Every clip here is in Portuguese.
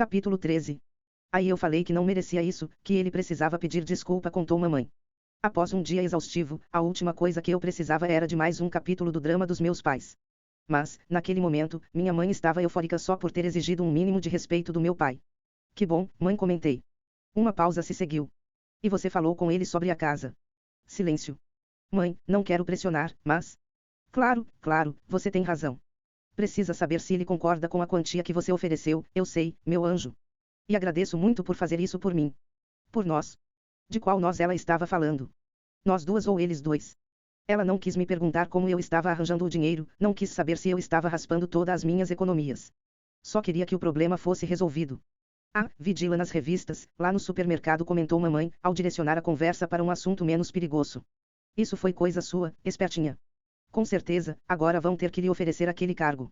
Capítulo 13. Aí eu falei que não merecia isso, que ele precisava pedir desculpa, contou mamãe. Após um dia exaustivo, a última coisa que eu precisava era de mais um capítulo do drama dos meus pais. Mas, naquele momento, minha mãe estava eufórica só por ter exigido um mínimo de respeito do meu pai. Que bom, mãe, comentei. Uma pausa se seguiu. E você falou com ele sobre a casa? Silêncio. Mãe, não quero pressionar, mas... Claro, você tem razão. Precisa saber se ele concorda com a quantia que você ofereceu, eu sei, meu anjo. E agradeço muito por fazer isso por mim. Por nós. De qual nós ela estava falando? Nós duas ou eles dois? Ela não quis me perguntar como eu estava arranjando o dinheiro, não quis saber se eu estava raspando todas as minhas economias. Só queria que o problema fosse resolvido. Ah, vi Dylan nas revistas, lá no supermercado, comentou mamãe, ao direcionar a conversa para um assunto menos perigoso. Isso foi coisa sua, espertinha. Com certeza, agora vão ter que lhe oferecer aquele cargo.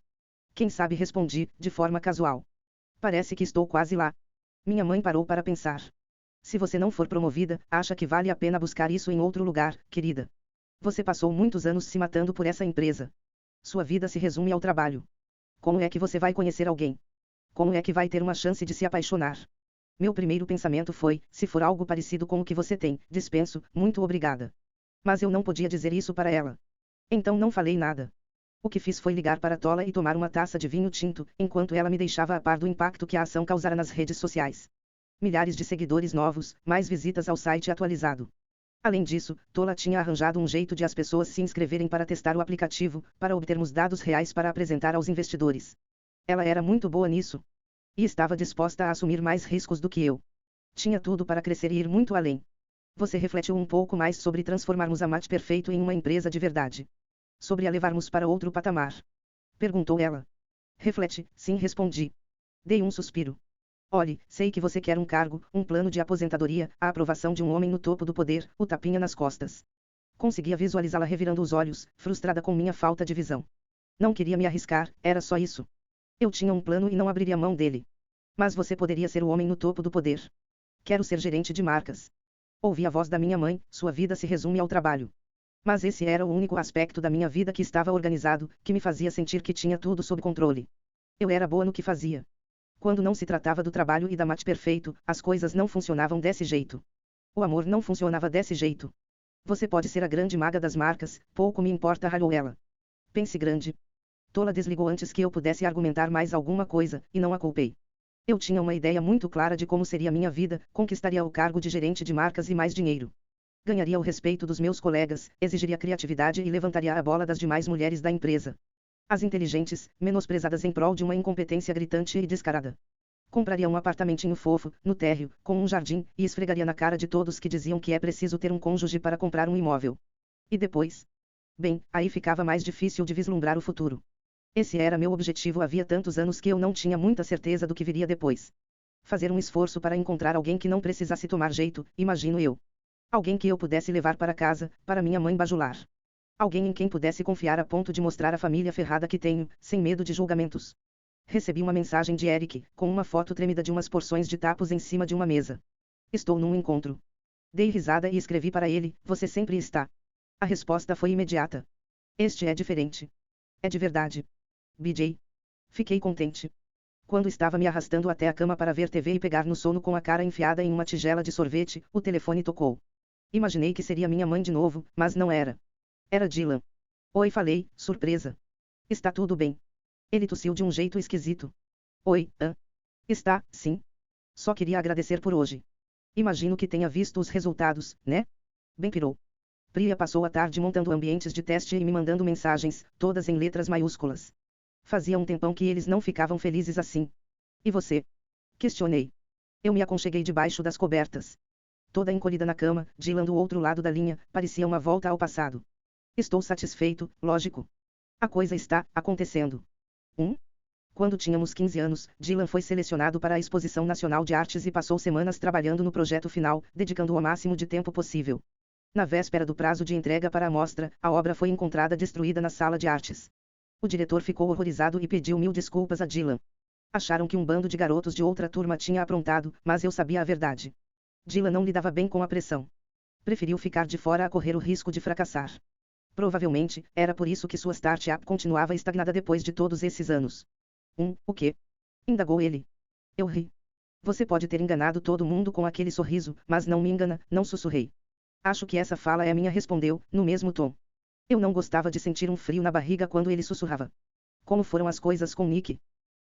Quem sabe, respondi, de forma casual. Parece que estou quase lá. Minha mãe parou para pensar. Se você não for promovida, acha que vale a pena buscar isso em outro lugar, querida? Você passou muitos anos se matando por essa empresa. Sua vida se resume ao trabalho. Como é que você vai conhecer alguém? Como é que vai ter uma chance de se apaixonar? Meu primeiro pensamento foi, se for algo parecido com o que você tem, dispenso, muito obrigada. Mas eu não podia dizer isso para ela. Então não falei nada. O que fiz foi ligar para Tola e tomar uma taça de vinho tinto, enquanto ela me deixava a par do impacto que a ação causara nas redes sociais. Milhares de seguidores novos, mais visitas ao site atualizado. Além disso, Tola tinha arranjado um jeito de as pessoas se inscreverem para testar o aplicativo, para obtermos dados reais para apresentar aos investidores. Ela era muito boa nisso. E estava disposta a assumir mais riscos do que eu. Tinha tudo para crescer e ir muito além. Você refletiu um pouco mais sobre transformarmos a Match Perfeito em uma empresa de verdade? Sobre a levarmos para outro patamar? Perguntou ela. Reflete, sim, respondi. Dei um suspiro. Olhe, sei que você quer um cargo, um plano de aposentadoria, a aprovação de um homem no topo do poder, o tapinha nas costas. Conseguia visualizá-la revirando os olhos, frustrada com minha falta de visão. Não queria me arriscar, era só isso. Eu tinha um plano e não abriria mão dele. Mas você poderia ser o homem no topo do poder. Quero ser gerente de marcas. Ouvi a voz da minha mãe, sua vida se resume ao trabalho. Mas esse era o único aspecto da minha vida que estava organizado, que me fazia sentir que tinha tudo sob controle. Eu era boa no que fazia. Quando não se tratava do trabalho e da Match Perfeito, as coisas não funcionavam desse jeito. O amor não funcionava desse jeito. Você pode ser a grande maga das marcas, pouco me importa, ralhou ela. Pense grande. Tola desligou antes que eu pudesse argumentar mais alguma coisa, e não a culpei. Eu tinha uma ideia muito clara de como seria minha vida, conquistaria o cargo de gerente de marcas e mais dinheiro. Ganharia o respeito dos meus colegas, exigiria criatividade e levantaria a bola das demais mulheres da empresa. As inteligentes, menosprezadas em prol de uma incompetência gritante e descarada. Compraria um apartamentinho fofo, no térreo, com um jardim, e esfregaria na cara de todos que diziam que é preciso ter um cônjuge para comprar um imóvel. E depois? Bem, aí ficava mais difícil de vislumbrar o futuro. Esse era meu objetivo havia tantos anos que eu não tinha muita certeza do que viria depois. Fazer um esforço para encontrar alguém que não precisasse tomar jeito, imagino eu. Alguém que eu pudesse levar para casa, para minha mãe bajular. Alguém em quem pudesse confiar a ponto de mostrar a família ferrada que tenho, sem medo de julgamentos. Recebi uma mensagem de Eric, com uma foto tremida de umas porções de tacos em cima de uma mesa. Estou num encontro. Dei risada e escrevi para ele, você sempre está. A resposta foi imediata. Este é diferente. É de verdade. BJ. Fiquei contente. Quando estava me arrastando até a cama para ver TV e pegar no sono com a cara enfiada em uma tigela de sorvete, o telefone tocou. Imaginei que seria minha mãe de novo, mas não era. Era Dylan. Oi, falei, surpresa. Está tudo bem? Ele tossiu de um jeito esquisito. Oi, Está, sim. Só queria agradecer por hoje. Imagino que tenha visto os resultados, né? Bem pirou. Priya passou a tarde montando ambientes de teste e me mandando mensagens, todas em letras maiúsculas. Fazia um tempão que eles não ficavam felizes assim. E você? Questionei. Eu me aconcheguei debaixo das cobertas. Toda encolhida na cama, Dylan do outro lado da linha, parecia uma volta ao passado. Estou satisfeito, lógico. A coisa está acontecendo. Quando tínhamos 15 anos, Dylan foi selecionado para a Exposição Nacional de Artes e passou semanas trabalhando no projeto final, dedicando o máximo de tempo possível. Na véspera do prazo de entrega para a mostra, a obra foi encontrada destruída na sala de artes. O diretor ficou horrorizado e pediu 1000 desculpas a Dylan. Acharam que um bando de garotos de outra turma tinha aprontado, mas eu sabia a verdade. Dylan não lidava bem com a pressão. Preferiu ficar de fora a correr o risco de fracassar. Provavelmente, era por isso que sua startup continuava estagnada depois de todos esses anos. O quê? Indagou ele. Eu ri. Você pode ter enganado todo mundo com aquele sorriso, mas não me engana, não sussurrei. Acho que essa fala é minha, respondeu, no mesmo tom. Eu não gostava de sentir um frio na barriga quando ele sussurrava. Como foram as coisas com Nick?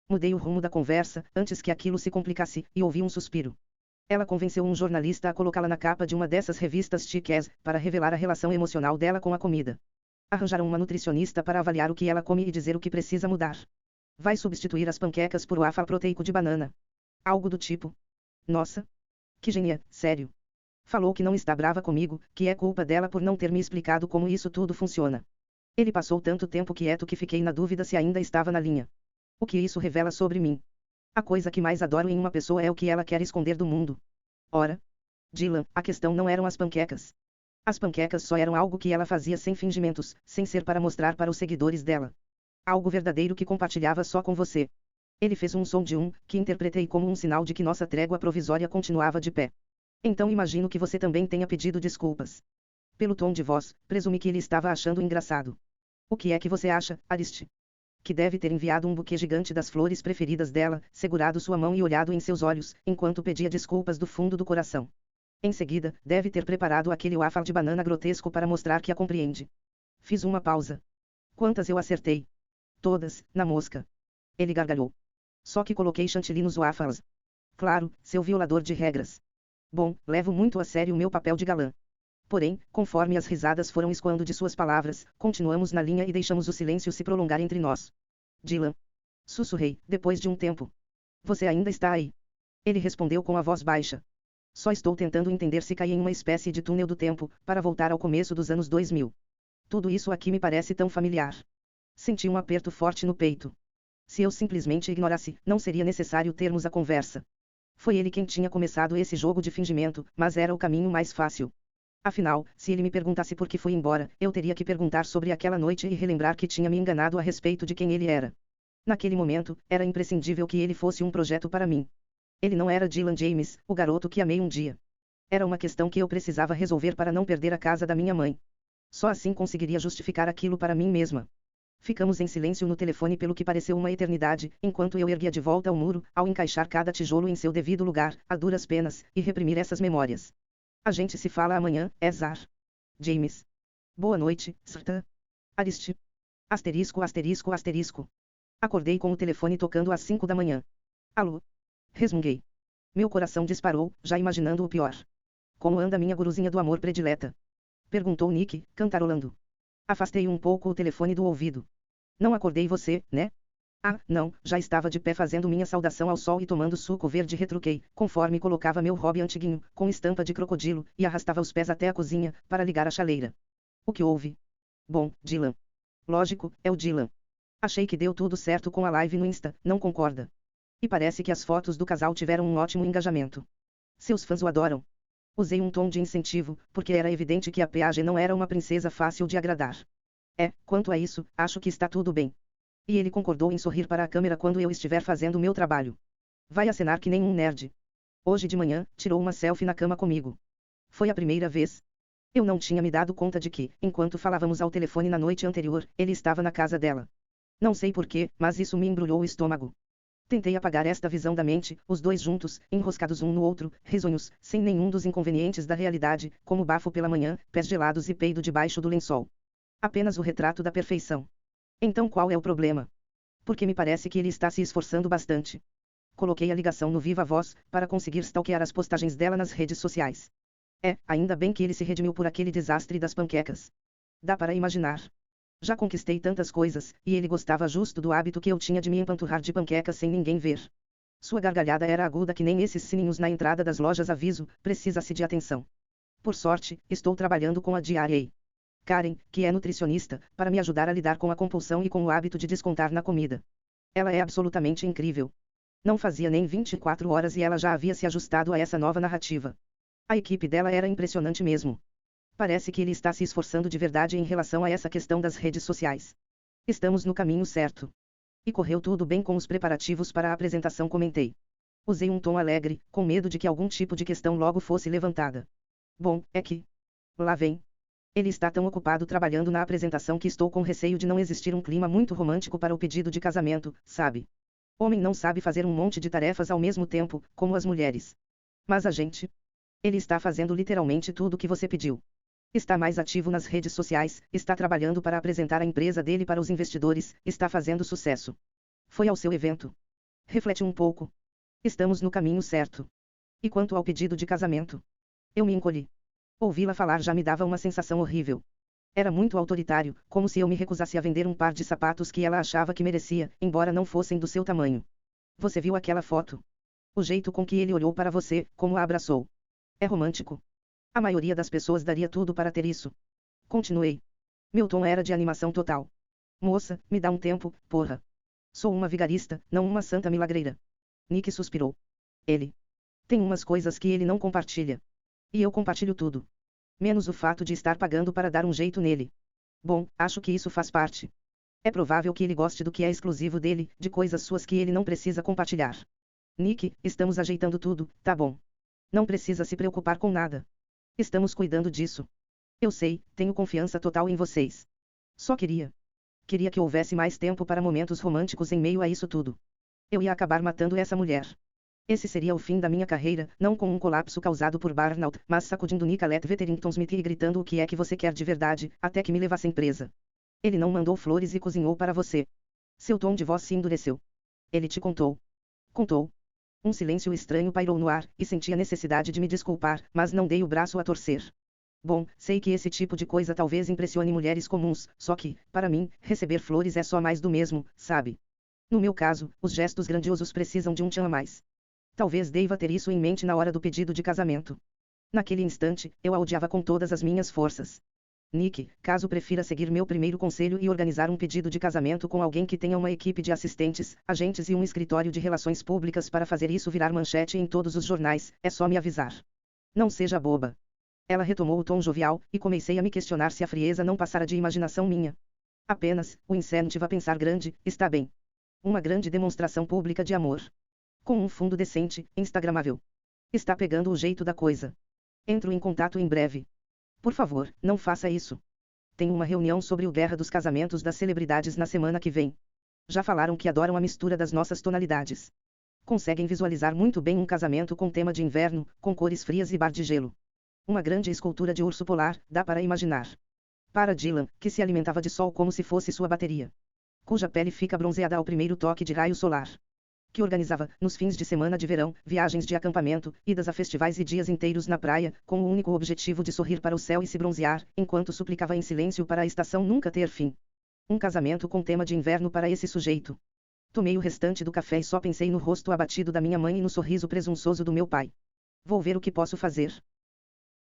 Mudei o rumo da conversa, antes que aquilo se complicasse, e ouvi um suspiro. Ela convenceu um jornalista a colocá-la na capa de uma dessas revistas chiques, para revelar a relação emocional dela com a comida. Arranjaram uma nutricionista para avaliar o que ela come e dizer o que precisa mudar. Vai substituir as panquecas por waffle proteico de banana. Algo do tipo. Nossa! Que genia, sério. Falou que não está brava comigo, que é culpa dela por não ter me explicado como isso tudo funciona. Ele passou tanto tempo quieto que fiquei na dúvida se ainda estava na linha. O que isso revela sobre mim? A coisa que mais adoro em uma pessoa é o que ela quer esconder do mundo. Ora, Dylan, a questão não eram as panquecas. As panquecas só eram algo que ela fazia sem fingimentos, sem ser para mostrar para os seguidores dela. Algo verdadeiro que compartilhava só com você. Ele fez um som de que interpretei como um sinal de que nossa trégua provisória continuava de pé. Então imagino que você também tenha pedido desculpas. Pelo tom de voz, presumi que ele estava achando engraçado. O que é que você acha, Ariste? Que deve ter enviado um buquê gigante das flores preferidas dela, segurado sua mão e olhado em seus olhos, enquanto pedia desculpas do fundo do coração. Em seguida, deve ter preparado aquele waffle de banana grotesco para mostrar que a compreende. Fiz uma pausa. Quantas eu acertei? Todas, na mosca. Ele gargalhou. Só que coloquei chantilly nos waffles. Claro, seu violador de regras. Bom, levo muito a sério o meu papel de galã. Porém, conforme as risadas foram escoando de suas palavras, continuamos na linha e deixamos o silêncio se prolongar entre nós. Dylan. Sussurrei, depois de um tempo. Você ainda está aí? Ele respondeu com a voz baixa. Só estou tentando entender se caí em uma espécie de túnel do tempo, para voltar ao começo dos anos 2000. Tudo isso aqui me parece tão familiar. Senti um aperto forte no peito. Se eu simplesmente ignorasse, não seria necessário termos a conversa. Foi ele quem tinha começado esse jogo de fingimento, mas era o caminho mais fácil. Afinal, se ele me perguntasse por que fui embora, eu teria que perguntar sobre aquela noite e relembrar que tinha me enganado a respeito de quem ele era. Naquele momento, era imprescindível que ele fosse um projeto para mim. Ele não era Dylan James, o garoto que amei um dia. Era uma questão que eu precisava resolver para não perder a casa da minha mãe. Só assim conseguiria justificar aquilo para mim mesma. Ficamos em silêncio no telefone pelo que pareceu uma eternidade, enquanto eu erguia de volta ao muro, ao encaixar cada tijolo em seu devido lugar, a duras penas, e reprimir essas memórias. A gente se fala amanhã, Ezar. James. Boa noite, Sr. Ariste. Asterisco, asterisco, asterisco. Acordei com o telefone tocando às 5 da manhã. Alô? Resmunguei. Meu coração disparou, já imaginando o pior. Como anda minha guruzinha do amor predileta? Perguntou Nick, cantarolando. Afastei um pouco o telefone do ouvido. Não acordei você, né? Ah, não, já estava de pé fazendo minha saudação ao sol e tomando suco verde. Retruquei, conforme colocava meu hobby antiguinho, com estampa de crocodilo, e arrastava os pés até a cozinha, para ligar a chaleira. O que houve? Bom, Dylan. Lógico, é o Dylan. Achei que deu tudo certo com a live no Insta, não concorda? E parece que as fotos do casal tiveram um ótimo engajamento. Seus fãs o adoram. Usei um tom de incentivo, porque era evidente que a Paige não era uma princesa fácil de agradar. Quanto a isso, acho que está tudo bem. E ele concordou em sorrir para a câmera quando eu estiver fazendo meu trabalho. Vai acenar que nem um nerd. Hoje de manhã, tirou uma selfie na cama comigo. Foi a primeira vez. Eu não tinha me dado conta de que, enquanto falávamos ao telefone na noite anterior, ele estava na casa dela. Não sei porquê, mas isso me embrulhou o estômago. Tentei apagar esta visão da mente, os dois juntos, enroscados um no outro, risonhos, sem nenhum dos inconvenientes da realidade, como bafo pela manhã, pés gelados e peido debaixo do lençol. Apenas o retrato da perfeição. Então qual é o problema? Porque me parece que ele está se esforçando bastante. Coloquei a ligação no Viva Voz, para conseguir stalkear as postagens dela nas redes sociais. Ainda bem que ele se redimiu por aquele desastre das panquecas. Dá para imaginar. Já conquistei tantas coisas, e ele gostava justo do hábito que eu tinha de me empanturrar de panquecas sem ninguém ver. Sua gargalhada era aguda que nem esses sininhos na entrada das lojas aviso, precisa-se de atenção. Por sorte, estou trabalhando com a DRA. Karen, que é nutricionista, para me ajudar a lidar com a compulsão e com o hábito de descontar na comida. Ela é absolutamente incrível. Não fazia nem 24 horas e ela já havia se ajustado a essa nova narrativa. A equipe dela era impressionante mesmo. Parece que ele está se esforçando de verdade em relação a essa questão das redes sociais. Estamos no caminho certo. E correu tudo bem com os preparativos para a apresentação, comentei. Usei um tom alegre, com medo de que algum tipo de questão logo fosse levantada. Bom, é que... Lá vem. Ele está tão ocupado trabalhando na apresentação que estou com receio de não existir um clima muito romântico para o pedido de casamento, sabe? Homem não sabe fazer um monte de tarefas ao mesmo tempo, como as mulheres. Mas a gente? Ele está fazendo literalmente tudo o que você pediu. Está mais ativo nas redes sociais, está trabalhando para apresentar a empresa dele para os investidores, está fazendo sucesso. Foi ao seu evento. Reflete um pouco. Estamos no caminho certo. E quanto ao pedido de casamento? Eu me encolhi. Ouvi-la falar já me dava uma sensação horrível. Era muito autoritário, como se eu me recusasse a vender um par de sapatos que ela achava que merecia, embora não fossem do seu tamanho. Você viu aquela foto? O jeito com que ele olhou para você, como a abraçou. É romântico. A maioria das pessoas daria tudo para ter isso. Continuei. Meu tom era de animação total. Moça, me dá um tempo, porra. Sou uma vigarista, não uma santa milagreira. Nick suspirou. Ele. Tem umas coisas que ele não compartilha. E eu compartilho tudo. Menos o fato de estar pagando para dar um jeito nele. Bom, acho que isso faz parte. É provável que ele goste do que é exclusivo dele, de coisas suas que ele não precisa compartilhar. Nick, estamos ajeitando tudo, tá bom. Não precisa se preocupar com nada. Estamos cuidando disso. Eu sei, tenho confiança total em vocês. Só queria que houvesse mais tempo para momentos românticos em meio a isso tudo. Eu ia acabar matando essa mulher. Esse seria o fim da minha carreira, não com um colapso causado por burnout, mas sacudindo Nicolette Veterington Smith e gritando o que é que você quer de verdade, até que me levassem presa. Ele não mandou flores e cozinhou para você. Seu tom de voz se endureceu. Ele te contou. Contou. Um silêncio estranho pairou no ar, e senti a necessidade de me desculpar, mas não dei o braço a torcer. Bom, sei que esse tipo de coisa talvez impressione mulheres comuns, só que, para mim, receber flores é só mais do mesmo, sabe? No meu caso, os gestos grandiosos precisam de um tchan a mais. Talvez deva ter isso em mente na hora do pedido de casamento. Naquele instante, eu a odiava com todas as minhas forças. Nick, caso prefira seguir meu primeiro conselho e organizar um pedido de casamento com alguém que tenha uma equipe de assistentes, agentes e um escritório de relações públicas para fazer isso virar manchete em todos os jornais, é só me avisar. Não seja boba. Ela retomou o tom jovial, e comecei a me questionar se a frieza não passara de imaginação minha. Apenas, o incentive a pensar grande, está bem. Uma grande demonstração pública de amor. Com um fundo decente, instagramável. Está pegando o jeito da coisa. Entro em contato em breve. Por favor, não faça isso. Tenho uma reunião sobre o Guerra dos Casamentos das Celebridades na semana que vem. Já falaram que adoram a mistura das nossas tonalidades. Conseguem visualizar muito bem um casamento com tema de inverno, com cores frias e bar de gelo. Uma grande escultura de urso polar, dá para imaginar. Para Dylan, que se alimentava de sol como se fosse sua bateria. Cuja pele fica bronzeada ao primeiro toque de raio solar. Que organizava, nos fins de semana de verão, viagens de acampamento, idas a festivais e dias inteiros na praia, com o único objetivo de sorrir para o céu e se bronzear, enquanto suplicava em silêncio para a estação nunca ter fim. Um casamento com tema de inverno para esse sujeito. Tomei o restante do café e só pensei no rosto abatido da minha mãe e no sorriso presunçoso do meu pai. Vou ver o que posso fazer.